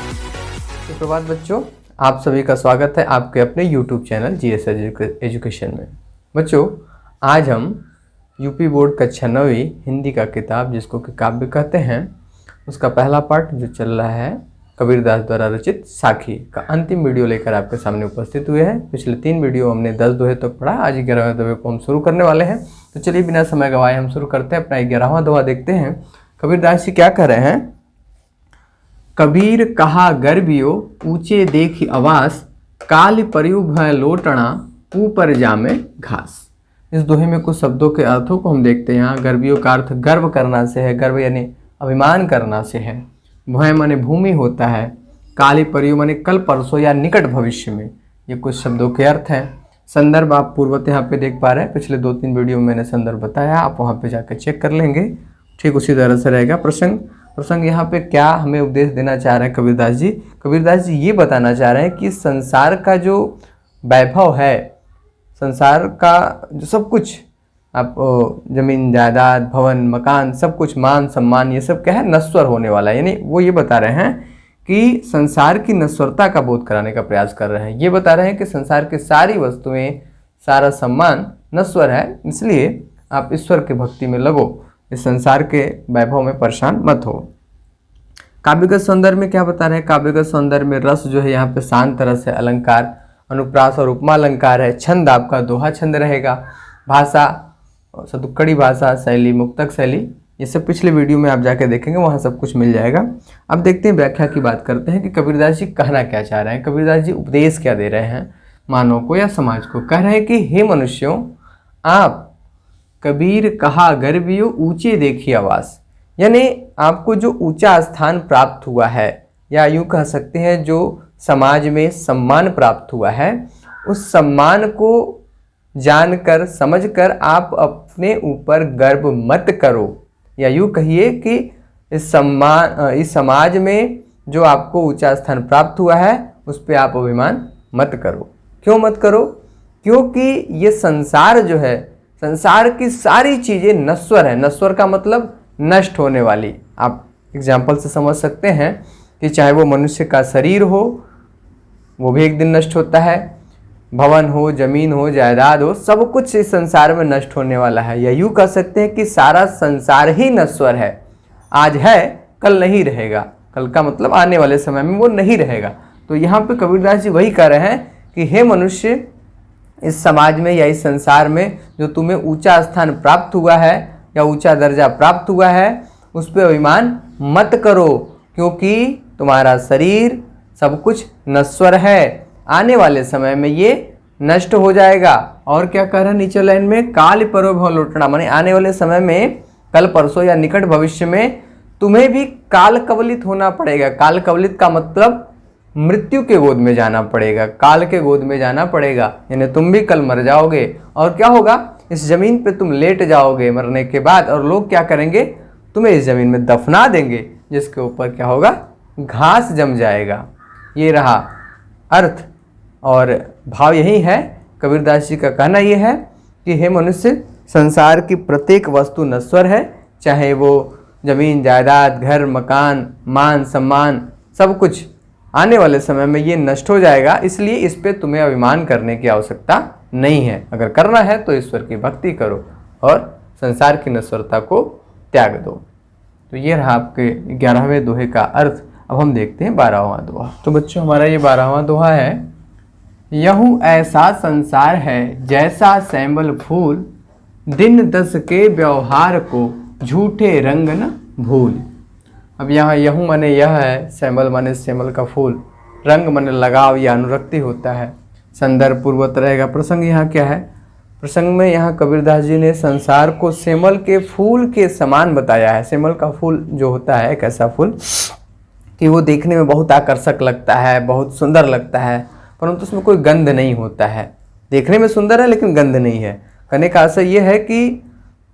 सुप्रभात बच्चों, आप सभी का स्वागत है आपके अपने YouTube चैनल GS एजुकेशन में। बच्चों, आज हम यूपी बोर्ड कक्षा 9वीं हिंदी का किताब जिसको कि काव्य कहते हैं, उसका पहला पार्ट जो चल रहा है कबीरदास द्वारा रचित साखी का अंतिम वीडियो लेकर आपके सामने उपस्थित हुए हैं। पिछले 3 वीडियो हमने 10 दोहे तक पढ़ा, आज 11वें दोहे को हम शुरू करने वाले हैं। तो चलिए बिना समय गवाए हम शुरू करते हैं। अपना 11वां दोहा देखते हैं। कबीरदास जी क्या कह रहे हैं? कबीर कहा गर्बियो ऊंचे देखी आवास, काल पर्यु भय लोटना ऊपर जामे घास। इस दोहे में कुछ शब्दों के अर्थों को हम देखते हैं। यहाँ गर्बियो का अर्थ गर्व करना से है, गर्व यानी अभिमान करना से है। भय माने भूमि होता है, काली पर्यु माने कल परसों या निकट भविष्य में। ये कुछ शब्दों के अर्थ हैं। संदर्भ आप पूर्वत यहाँ पे देख पा रहे हैं। पिछले 2-3 वीडियो में मैंने संदर्भ बताया, आप वहाँ पे जाकर चेक कर लेंगे। ठीक उसी तरह से रहेगा प्रसंग यहाँ पे क्या हमें उपदेश देना चाह रहे हैं कबीरदास जी? कबीरदास जी ये बताना चाह रहे हैं कि संसार का जो वैभव है, संसार का जो सब कुछ, आप जमीन जायदाद भवन मकान सब कुछ, मान सम्मान, ये सब क्या है? नश्वर होने वाला है। यानी वो ये बता रहे हैं कि संसार की नश्वरता का बोध कराने का प्रयास कर रहे हैं। ये बता रहे हैं कि संसार की सारी वस्तुएं, सारा सम्मान नश्वर है, इसलिए आप ईश्वर की भक्ति में लगो, इस संसार के वैभव में परेशान मत हो। काव्यगत सौंदर्य में क्या बता रहे हैं? काव्यगत सौंदर्य में रस जो है यहाँ पे शांत रस है, अलंकार अनुप्रास और उपमा अलंकार है, छंद आपका दोहा छंद रहेगा, भाषा सतुक्कड़ी भाषा, शैली मुक्तक शैली, ये सब पिछले वीडियो में आप जाके देखेंगे, वहाँ सब कुछ मिल जाएगा। अब देखते हैं, व्याख्या की बात करते हैं कि कबीरदास जी कहना क्या चाह रहे हैं। कबीरदास जी उपदेश क्या दे रहे हैं मानव को या समाज को? कह रहे हैं कि हे मनुष्यों, आप कबीर कहा गर्बियो ऊंचे देखी आवास, यानी आपको जो ऊंचा स्थान प्राप्त हुआ है, या यूं कह सकते हैं जो समाज में सम्मान प्राप्त हुआ है, उस सम्मान को जानकर समझकर आप अपने ऊपर गर्व मत करो, या यूं कहिए कि इस समाज में जो आपको ऊंचा स्थान प्राप्त हुआ है उस पर आप अभिमान मत करो। क्यों मत करो? क्योंकि ये संसार जो है, संसार की सारी चीज़ें नश्वर है। नश्वर का मतलब नष्ट होने वाली। आप एग्जाम्पल से समझ सकते हैं कि चाहे वो मनुष्य का शरीर हो, वो भी एक दिन नष्ट होता है, भवन हो, जमीन हो, जायदाद हो, सब कुछ इस संसार में नष्ट होने वाला है। या यूँ कह सकते हैं कि सारा संसार ही नश्वर है। आज है, कल नहीं रहेगा। कल का मतलब आने वाले समय में वो नहीं रहेगा। तो यहाँ पे कबीरदास जी वही कह रहे हैं कि हे मनुष्य, इस समाज में या इस संसार में जो तुम्हें ऊंचा स्थान प्राप्त हुआ है या ऊंचा दर्जा प्राप्त हुआ है, उस पर अभिमान मत करो, क्योंकि तुम्हारा शरीर सब कुछ नश्वर है, आने वाले समय में ये नष्ट हो जाएगा। और क्या कह रहा है नीचे लाइन में? काल पर्यु लौटना, माने आने वाले समय में, कल परसों या निकट भविष्य में तुम्हें भी काल कवलित होना पड़ेगा। काल कवलित का मतलब मृत्यु के गोद में जाना पड़ेगा, काल के गोद में जाना पड़ेगा, यानी तुम भी कल मर जाओगे। और क्या होगा? इस जमीन पे तुम लेट जाओगे मरने के बाद, और लोग क्या करेंगे? तुम्हें इस जमीन में दफना देंगे, जिसके ऊपर क्या होगा? घास जम जाएगा। ये रहा अर्थ और भाव यही है। कबीरदास जी का कहना यह है कि हे मनुष्य, संसार की प्रत्येक वस्तु नश्वर है, चाहे वो जमीन जायदाद, घर मकान, मान सम्मान, सब कुछ आने वाले समय में ये नष्ट हो जाएगा। इसलिए इस पे तुम्हें अभिमान करने की आवश्यकता नहीं है। अगर करना है तो ईश्वर की भक्ति करो और संसार की नश्वरता को त्याग दो। तो ये रहा आपके 11वें दोहे का अर्थ। अब हम देखते हैं 12वां दोहा। तो बच्चों, हमारा ये 12वां दोहा है। यहूँ ऐसा संसार है जैसा सैंबल फूल, दिन 10 के व्यवहार को झूठे रंग न भूल। अब यहाँ यहूँ माने यह है, सैंबल माने सेमल का फूल, रंग माने लगाव या अनुरक्ति होता है। संदर्भ पूर्वत रहेगा। प्रसंग यहाँ क्या है? प्रसंग में यहाँ कबीरदास जी ने संसार को सेमल के फूल के समान बताया है। सेमल का फूल जो होता है एक ऐसा फूल कि वो देखने में बहुत आकर्षक लगता है, बहुत सुंदर लगता है, परंतु उसमें कोई गंध नहीं होता है। देखने में सुंदर है लेकिन गंध नहीं है। कहने का आशय ये है कि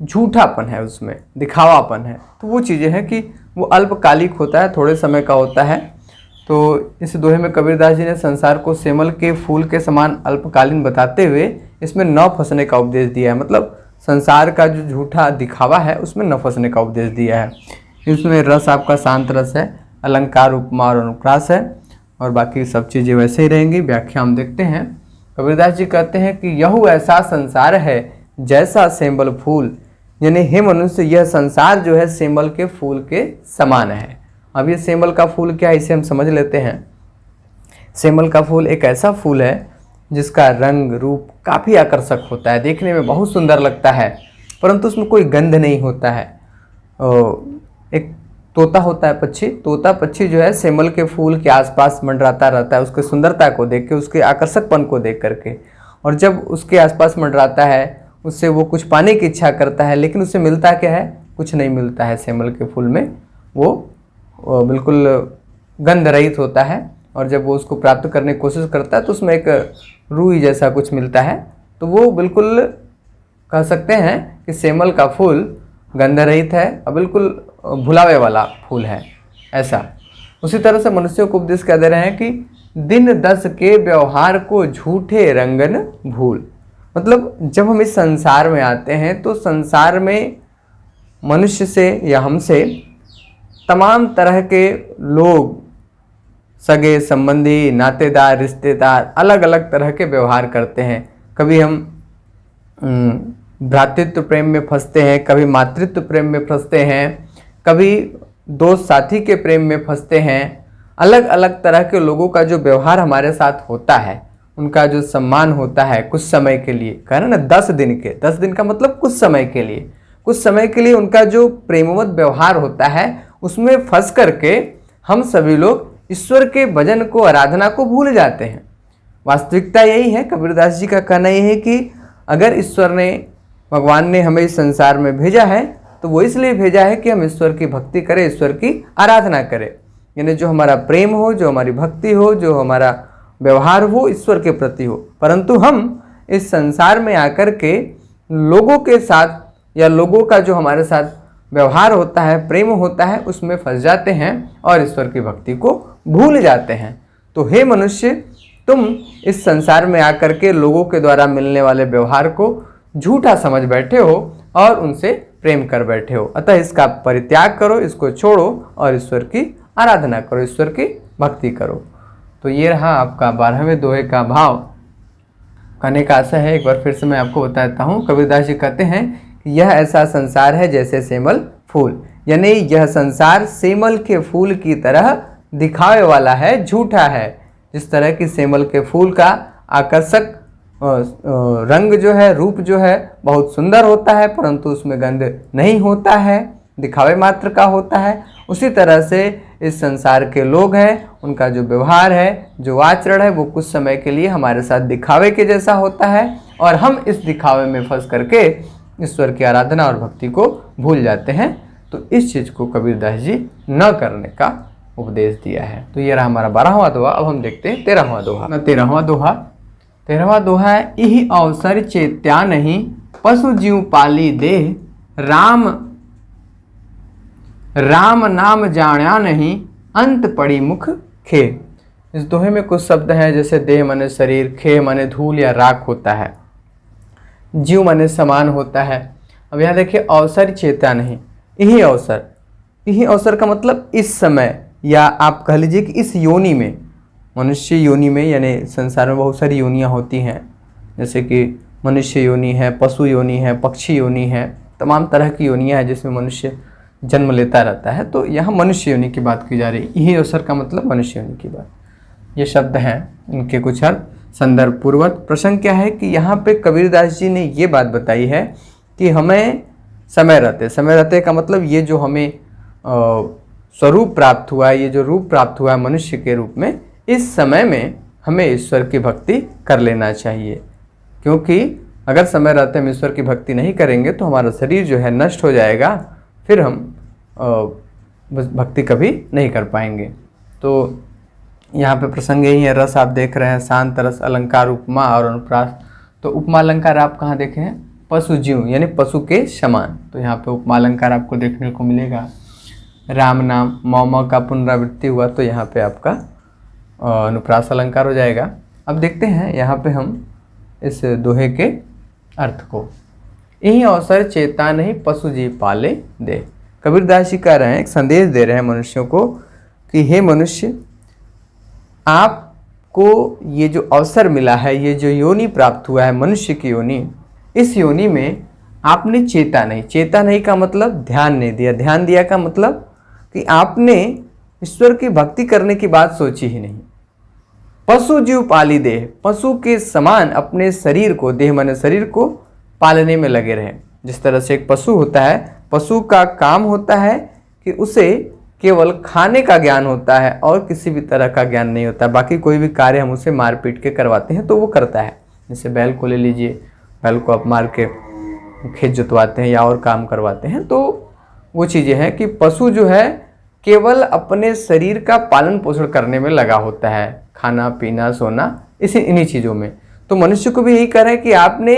झूठापन है, उसमें दिखावापन है। तो वो चीज़ें हैं कि वो अल्पकालिक होता है, थोड़े समय का होता है। तो इस दोहे में कबीरदास जी ने संसार को सेमल के फूल के समान अल्पकालीन बताते हुए इसमें न फंसने का उपदेश दिया है। मतलब संसार का जो झूठा दिखावा है उसमें न फंसने का उपदेश दिया है। इसमें रस आपका शांत रस है, अलंकार, उपमा और अनुप्रास है, और बाकी सब चीज़ें वैसे ही रहेंगी। व्याख्या हम देखते हैं। कबीरदास जी कहते हैं कि यहू ऐसा संसार है जैसा सेंबल फूल, यानी हे मनुष्य, यह संसार जो है सेंबल के फूल के समान है। अब ये सेंबल का फूल क्या है, इसे हम समझ लेते हैं। सेंबल का फूल एक ऐसा फूल है जिसका रंग रूप काफ़ी आकर्षक होता है, देखने में बहुत सुंदर लगता है, परंतु उसमें कोई गंध नहीं होता है। एक तोता होता है पक्षी, तोता पक्षी जो है सेंबल के फूल के आसपास मंडराता रहता है, उसकी सुंदरता को देख के, उसके आकर्षकपन को देख करके, और जब उसके आसपास मंडराता है उससे वो कुछ पाने की इच्छा करता है, लेकिन उसे मिलता क्या है, कुछ नहीं मिलता है। सेंबल के फूल में वो बिल्कुल गंध रहित होता है, और जब वो उसको प्राप्त करने की कोशिश करता है तो उसमें एक रूई जैसा कुछ मिलता है, तो वो बिल्कुल कह सकते हैं कि सेंबल का फूल गंध रहित है और बिल्कुल भुलावे वाला फूल है, ऐसा। उसी तरह से मनुष्यों को उपदेश क्या दे रहे हैं कि दिन 10 के व्यवहार को झूठे रंगन भूल। मतलब जब हम इस संसार में आते हैं तो संसार में मनुष्य से या हमसे तमाम तरह के लोग, सगे संबंधी, नातेदार, रिश्तेदार अलग अलग तरह के व्यवहार करते हैं। कभी हम भ्रातृत्व प्रेम में फंसते हैं, कभी मातृत्व प्रेम में फंसते हैं, कभी दोस्त साथी के प्रेम में फंसते हैं। अलग अलग तरह के लोगों का जो व्यवहार हमारे साथ होता है, उनका जो सम्मान होता है कुछ समय के लिए, कह रहे ना 10 दिन के, 10 दिन का मतलब कुछ समय के लिए, कुछ समय के लिए उनका जो प्रेमवत व्यवहार होता है उसमें फंस करके हम सभी लोग ईश्वर के भजन को, आराधना को भूल जाते हैं। वास्तविकता यही है, कबीरदास जी का कहना यह है कि अगर ईश्वर ने, भगवान ने हमें इस संसार में भेजा है तो वो इसलिए भेजा है कि हम ईश्वर की भक्ति करें, ईश्वर की आराधना करें। यानी जो हमारा प्रेम हो, जो हमारी भक्ति हो, जो हमारा व्यवहार हो ईश्वर के प्रति हो। परंतु हम इस संसार में आकर के लोगों के साथ या लोगों का जो हमारे साथ व्यवहार होता है, प्रेम होता है, उसमें फंस जाते हैं और ईश्वर की भक्ति को भूल जाते हैं। तो हे मनुष्य, तुम इस संसार में आकर के लोगों के द्वारा मिलने वाले व्यवहार को झूठा समझ बैठे हो और उनसे प्रेम कर बैठे हो। अतः इसका परित्याग करो, इसको छोड़ो और ईश्वर की आराधना करो, ईश्वर की भक्ति करो। तो ये रहा आपका 12वें दोहे का भाव। कहने का आशा है, एक बार फिर से मैं आपको बता देता हूँ। कबीरदास जी कहते हैं कि यह ऐसा संसार है जैसे सेमल फूल, यानी यह संसार सेमल के फूल की तरह दिखावे वाला है, झूठा है। जिस तरह की सेमल के फूल का आकर्षक रंग जो है, रूप जो है बहुत सुंदर होता है, परंतु उसमें गंध नहीं होता है, दिखावे मात्र का होता है। उसी तरह से इस संसार के लोग हैं, उनका जो व्यवहार है, जो आचरण है, वो कुछ समय के लिए हमारे साथ दिखावे के जैसा होता है और हम इस दिखावे में फंस करके ईश्वर की आराधना और भक्ति को भूल जाते हैं। तो इस चीज़ को कबीरदास जी न करने का उपदेश दिया है। तो ये रहा हमारा 12वां दोहा। अब हम देखते हैं 13वां दोहा। 13वां दोहा है, इहि अवसर चेत्या नहीं पशु जीव पाली देह, राम नाम जाण्या नहीं अंत पड़ी मुख खे। इस दोहे में कुछ शब्द हैं, जैसे देह माने शरीर, खे माने धूल या राख होता है, जीव माने समान होता है। अब यहाँ देखिए, अवसर चेता नहीं, यही अवसर, यही अवसर का मतलब इस समय, या आप कह लीजिए कि इस योनि में, मनुष्य योनि में, यानी संसार में बहुत सारी योनियाँ होती हैं, जैसे कि मनुष्य योनि है, पशु योनि है, पक्षी योनि है, तमाम तरह की योनियाँ हैं जिसमें मनुष्य जन्म लेता रहता है। तो यहाँ मनुष्य योनि की बात की जा रही है। यही अवसर का मतलब मनुष्य योनि की बात। ये शब्द हैं, इनके कुछ अर्थ संदर्भ पूर्वक। प्रसंग क्या है कि यहाँ पे कबीरदास जी ने ये बात बताई है कि हमें समय रहते का मतलब ये जो हमें स्वरूप प्राप्त हुआ है, ये जो रूप प्राप्त हुआ है मनुष्य के रूप में, इस समय में हमें ईश्वर की भक्ति कर लेना चाहिए। क्योंकि अगर समय रहते हम ईश्वर की भक्ति नहीं करेंगे तो हमारा शरीर जो है नष्ट हो जाएगा, फिर हम भक्ति कभी नहीं कर पाएंगे। तो यहाँ पे प्रसंग यही है। रस आप देख रहे हैं, शांत रस, अलंकार, उपमा और अनुप्रास। तो उपमा अलंकार आप कहाँ देखे हैं? पशु जीव, यानी पशु के समान। तो यहाँ पे उपमा अलंकार आपको देखने को मिलेगा। राम नाम, मौम का पुनरावृत्ति हुआ तो यहाँ पे आपका अनुप्रास अलंकार हो जाएगा। अब देखते हैं यहाँ पे हम इस दोहे के अर्थ को। यही अवसर चेता नहीं पशु जी पाले दे। कबीरदास जी कह रहे हैं, एक संदेश दे रहे हैं मनुष्यों को कि हे मनुष्य, आपको ये जो अवसर मिला है, ये जो योनि प्राप्त हुआ है मनुष्य की योनि, इस योनि में आपने चेता नहीं का मतलब ध्यान नहीं दिया। ध्यान दिया का मतलब कि आपने ईश्वर की भक्ति करने की बात सोची ही नहीं। पशु जीव पाली देह, पशु के समान अपने शरीर को, देह माने शरीर को पालने में लगे रहे। जिस तरह से एक पशु होता है, पशु का काम होता है कि उसे केवल खाने का ज्ञान होता है और किसी भी तरह का ज्ञान नहीं होता। बाकी कोई भी कार्य हम उसे मार पीट के करवाते हैं तो वो करता है। जैसे बैल को ले लीजिए, बैल को आप मार के खेत जोतवाते हैं या और काम करवाते हैं, तो वो चीज़ें हैं कि पशु जो है केवल अपने शरीर का पालन पोषण करने में लगा होता है, खाना पीना सोना इन्हीं चीज़ों में। तो मनुष्य को भी यही कह रहे हैं कि आपने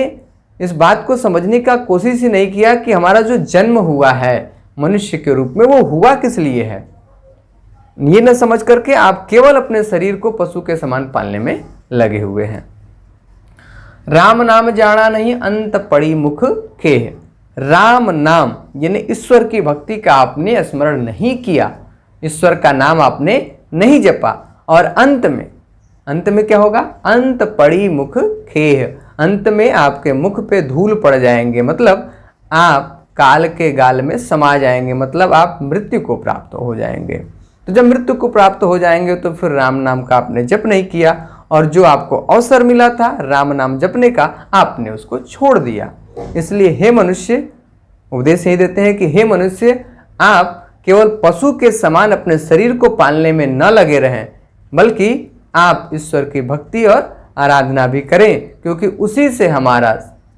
इस बात को समझने का कोशिश ही नहीं किया कि हमारा जो जन्म हुआ है मनुष्य के रूप में, वो हुआ किस लिए है। ये न समझ करके आप केवल अपने शरीर को पशु के समान पालने में लगे हुए हैं। राम नाम जाना नहीं, अंत पड़ी मुख खेह। राम नाम यानी ईश्वर की भक्ति का आपने स्मरण नहीं किया, ईश्वर का नाम आपने नहीं जपा, और अंत में क्या होगा? अंत पड़ी मुख खेह, अंत में आपके मुख पे धूल पड़ जाएंगे, मतलब आप काल के गाल में समा जाएंगे, मतलब आप मृत्यु को प्राप्त हो जाएंगे। तो जब मृत्यु को प्राप्त हो जाएंगे तो फिर राम नाम का आपने जप नहीं किया, और जो आपको अवसर मिला था राम नाम जपने का, आपने उसको छोड़ दिया। इसलिए हे मनुष्य, उपदेश यही देते हैं कि हे मनुष्य, आप केवल पशु के समान अपने शरीर को पालने में न लगे रहें, बल्कि आप ईश्वर की भक्ति और आराधना भी करें, क्योंकि उसी से हमारा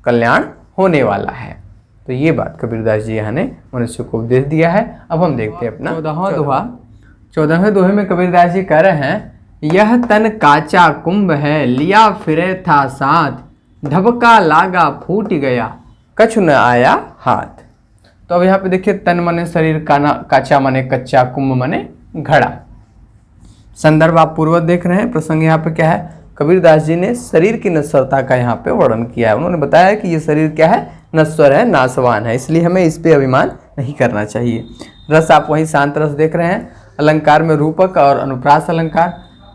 कल्याण होने वाला है। तो ये बात कबीरदास जी यहाँ ने मनुष्य को उपदेश दिया है। अब हम देखते हैं अपना 14वें दोहे में कबीरदास जी कह रहे हैं, यह तन काचा कुंभ है, लिया फिरे था साथ, ढबका लागा फूट गया, कछु न आया हाथ। तो अब यहाँ पे देखिए, तन मने शरीर, काचा मने कच्चा, कुंभ मने घड़ा। संदर्भ आप पूर्वत देख रहे हैं। प्रसंग यहाँ पे क्या है? कबीरदास जी ने शरीर की नश्वरता का यहाँ पे वर्णन किया है। उन्होंने बताया कि ये शरीर क्या है? नश्वर है, नाशवान है, इसलिए हमें इस पे अभिमान नहीं करना चाहिए। रस आप वही शांत रस देख रहे हैं। अलंकार में रूपक और अनुप्रास अलंकार,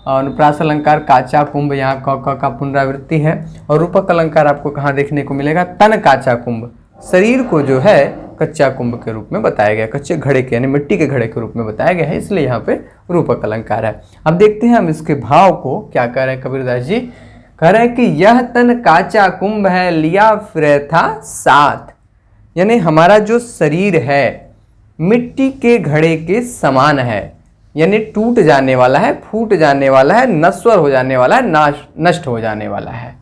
अनुप्रास अलंकार काचा कुंभ, यहाँ का पुनरावृत्ति है। और रूपक अलंकार आपको कहाँ देखने को मिलेगा? तन काचा कुंभ, शरीर को जो है कच्चा कुंभ के रूप में बताया गया, कच्चे घड़े के यानी मिट्टी के घड़े के रूप में बताया गया है, इसलिए यहाँ पे रूपक अलंकार है। अब देखते हैं हम इसके भाव को क्या कह रहे हैं कबीरदास जी। कह रहे हैं कि यह तन काचा कुंभ है, लिया फिरे था साथ, यानी हमारा जो शरीर है मिट्टी के घड़े के समान है, यानी टूट जाने वाला है, फूट जाने वाला है, नश्वर हो जाने वाला है, नष्ट हो जाने वाला है।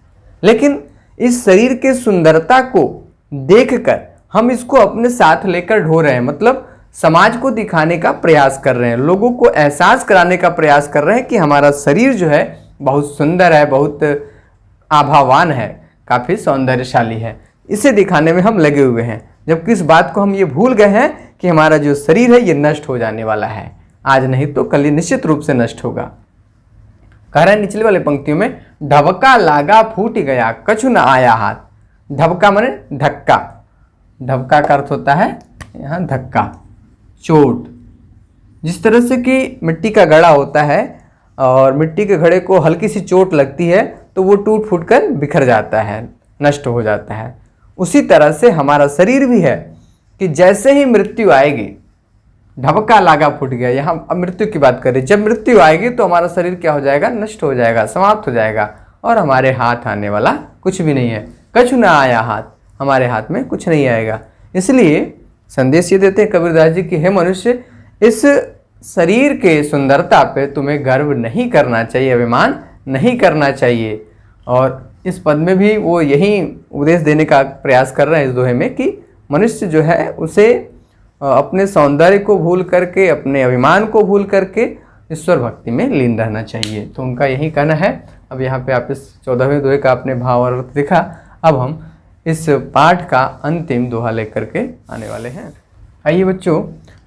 लेकिन इस शरीर के सुंदरता को देखकर हम इसको अपने साथ लेकर ढो रहे हैं, मतलब समाज को दिखाने का प्रयास कर रहे हैं, लोगों को एहसास कराने का प्रयास कर रहे हैं कि हमारा शरीर जो है बहुत सुंदर है, बहुत आभावान है, काफ़ी सौंदर्यशाली है। इसे दिखाने में हम लगे हुए हैं, जबकि इस बात को हम ये भूल गए हैं कि हमारा जो शरीर है ये नष्ट हो जाने वाला है, आज नहीं तो कल निश्चित रूप से नष्ट होगा। कह रहे हैं निचले वाले पंक्तियों में, ढबका लागा फूट गया, कछु न आया हाथ। ढबका माने धक्का, ढबका का अर्थ होता है यहाँ धक्का, चोट। जिस तरह से कि मिट्टी का घड़ा होता है और मिट्टी के घड़े को हल्की सी चोट लगती है तो वो टूट फूट कर बिखर जाता है, नष्ट हो जाता है। उसी तरह से हमारा शरीर भी है कि जैसे ही मृत्यु आएगी, ढबका लागा फूट गया, यहाँ अब मृत्यु की बात करें, जब मृत्यु आएगी तो हमारा शरीर क्या हो जाएगा? नष्ट हो जाएगा, समाप्त हो जाएगा, और हमारे हाथ आने वाला कुछ भी नहीं है। कछु न आया हाथ, हमारे हाथ में कुछ नहीं आएगा। इसलिए संदेश ये देते हैं कबीरदास जी कि हे मनुष्य, इस शरीर के सुंदरता पे तुम्हें गर्व नहीं करना चाहिए, अभिमान नहीं करना चाहिए। और इस पद में भी वो यही उपदेश देने का प्रयास कर रहे हैं इस दोहे में कि मनुष्य जो है उसे अपने सौंदर्य को भूल करके, अपने अभिमान को भूल करके ईश्वर भक्ति में लीन रहना चाहिए। तो उनका यही कहना है। अब यहाँ पे आप इस 14वें दोहे का आपने भाव और अर्थ देखा। अब हम इस पाठ का अंतिम दोहा लेकर के आने वाले हैं। आइए बच्चों,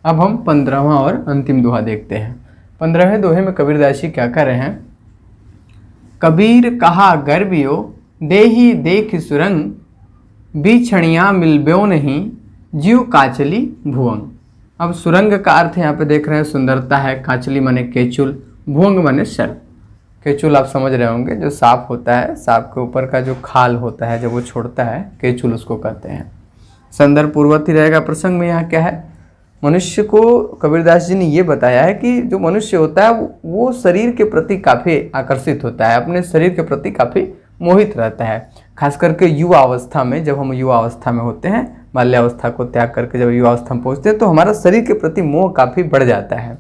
अब हम 15वां और अंतिम दोहा देखते हैं। 15वें दोहे में कबीरदास जी क्या कर रहे हैं? कबीर कहा गर्बियो, देही देख सुरंग, बिछड़िया मिलब्यो नहीं, जीव काचली भुवंग। अब सुरंग का अर्थ यहाँ पे देख रहे हैं सुंदरता है, कांचली माने केचुल, भुवंग माने सर्प। केचुल आप समझ रहे होंगे, जो सांप होता है, सांप के ऊपर का जो खाल होता है जब वो छोड़ता है, केचुल उसको कहते हैं। संदर्भ पूर्ववर्ती रहेगा। प्रसंग में यहाँ क्या है, मनुष्य को कबीरदास जी ने ये बताया है कि जो मनुष्य होता है वो शरीर के प्रति काफ़ी आकर्षित होता है, अपने शरीर के प्रति काफ़ी मोहित रहता है। खास करके युवा अवस्था में, जब हम युवा अवस्था में होते हैं, बाल्यावस्था को त्याग करके जब युवा अवस्था में पहुँचते हैं, तो हमारा शरीर के प्रति मोह काफ़ी बढ़ जाता है।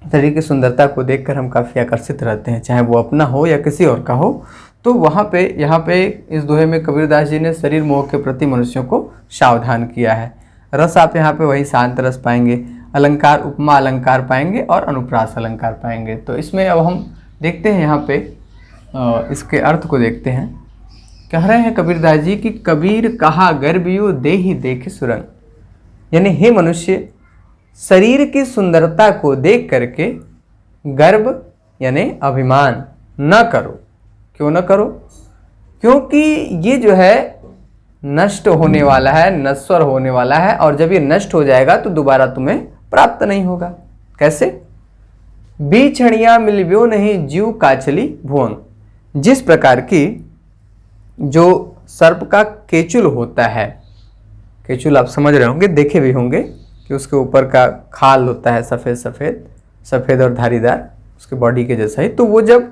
शरीर की सुंदरता को देखकर हम काफ़ी आकर्षित रहते हैं, चाहे वो अपना हो या किसी और का हो। तो वहाँ पे यहाँ पे इस दोहे में कबीरदास जी ने शरीर मोह के प्रति मनुष्यों को सावधान किया है। रस आप यहाँ पे वही शांत रस पाएंगे, अलंकार उपमा अलंकार पाएंगे और अनुप्रास अलंकार पाएंगे। तो इसमें अब हम देखते हैं यहाँ पे इसके अर्थ को देखते हैं। कह रहे हैं कबीरदास जी कि कबीर कहा गर्भियो देहि देखे सुरंग, यानी हे मनुष्य, शरीर की सुंदरता को देख करके गर्व यानी अभिमान न करो। क्यों न करो? क्योंकि ये जो है नष्ट होने वाला है, नश्वर होने वाला है, और जब ये नष्ट हो जाएगा तो दोबारा तुम्हें प्राप्त नहीं होगा। कैसे? बीछड़ियाँ मिलव्यो नहीं जीव काचली भुवंग। जिस प्रकार की जो सर्प का केचुल होता है, केचुल आप समझ रहे होंगे, देखे भी होंगे कि उसके ऊपर का खाल होता है सफ़ेद सफ़ेद सफ़ेद और धारीदार, उसके बॉडी के जैसा ही। तो वो जब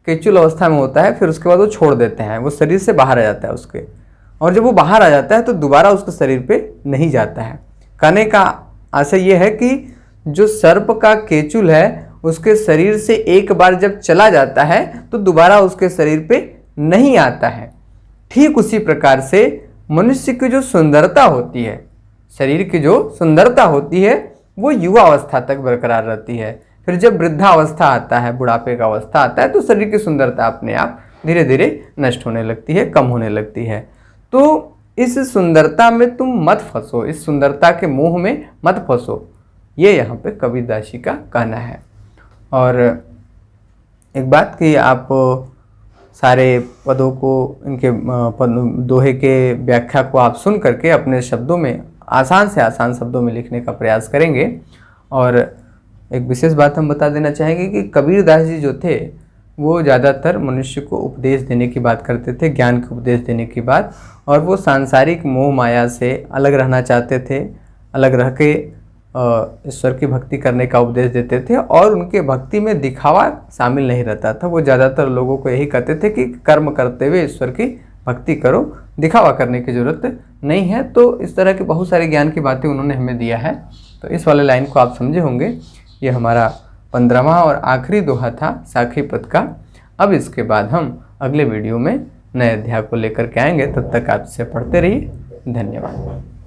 केचुल अवस्था में होता है, फिर उसके बाद वो छोड़ देते हैं, वो शरीर से बाहर आ जाता है उसके, और जब वो बाहर आ जाता है तो दोबारा उसके शरीर पे नहीं जाता है। कहने का आशय ये है कि जो सर्प का केचुल है उसके शरीर से एक बार जब चला जाता है तो दोबारा उसके शरीर पे नहीं आता है। ठीक उसी प्रकार से मनुष्य की जो सुंदरता होती है, शरीर की जो सुंदरता होती है, वो युवा अवस्था तक बरकरार रहती है। फिर जब वृद्धावस्था आता है, बुढ़ापे का अवस्था आता है, तो शरीर की सुंदरता अपने आप धीरे धीरे नष्ट होने लगती है, कम होने लगती है। तो इस सुंदरता में तुम मत फंसो, इस सुंदरता के मोह में मत फंसो, ये यहाँ पे कबीरदास जी का कहना है। और एक बात कि आप सारे पदों को, इनके दोहे के व्याख्या को आप सुन करके अपने शब्दों में आसान से आसान शब्दों में लिखने का प्रयास करेंगे। और एक विशेष बात हम बता देना चाहेंगे कि कबीरदास जी जो थे वो ज़्यादातर मनुष्य को उपदेश देने की बात करते थे, ज्ञान के उपदेश देने की बात, और वो सांसारिक मोह माया से अलग रहना चाहते थे, अलग रह के ईश्वर की भक्ति करने का उपदेश देते थे, और उनके भक्ति में दिखावा शामिल नहीं रहता था। वो ज़्यादातर लोगों को यही कहते थे कि कर्म करते हुए ईश्वर की भक्ति करो, दिखावा करने की ज़रूरत नहीं है। तो इस तरह के बहुत सारे ज्ञान की बातें उन्होंने हमें दिया है। तो इस वाले लाइन को आप समझे होंगे। ये हमारा 15वां और आखिरी दोहा था साखी पद का। अब इसके बाद हम अगले वीडियो में नए अध्याय को लेकर के आएंगे। तब तक आप इसे पढ़ते रहिए। धन्यवाद।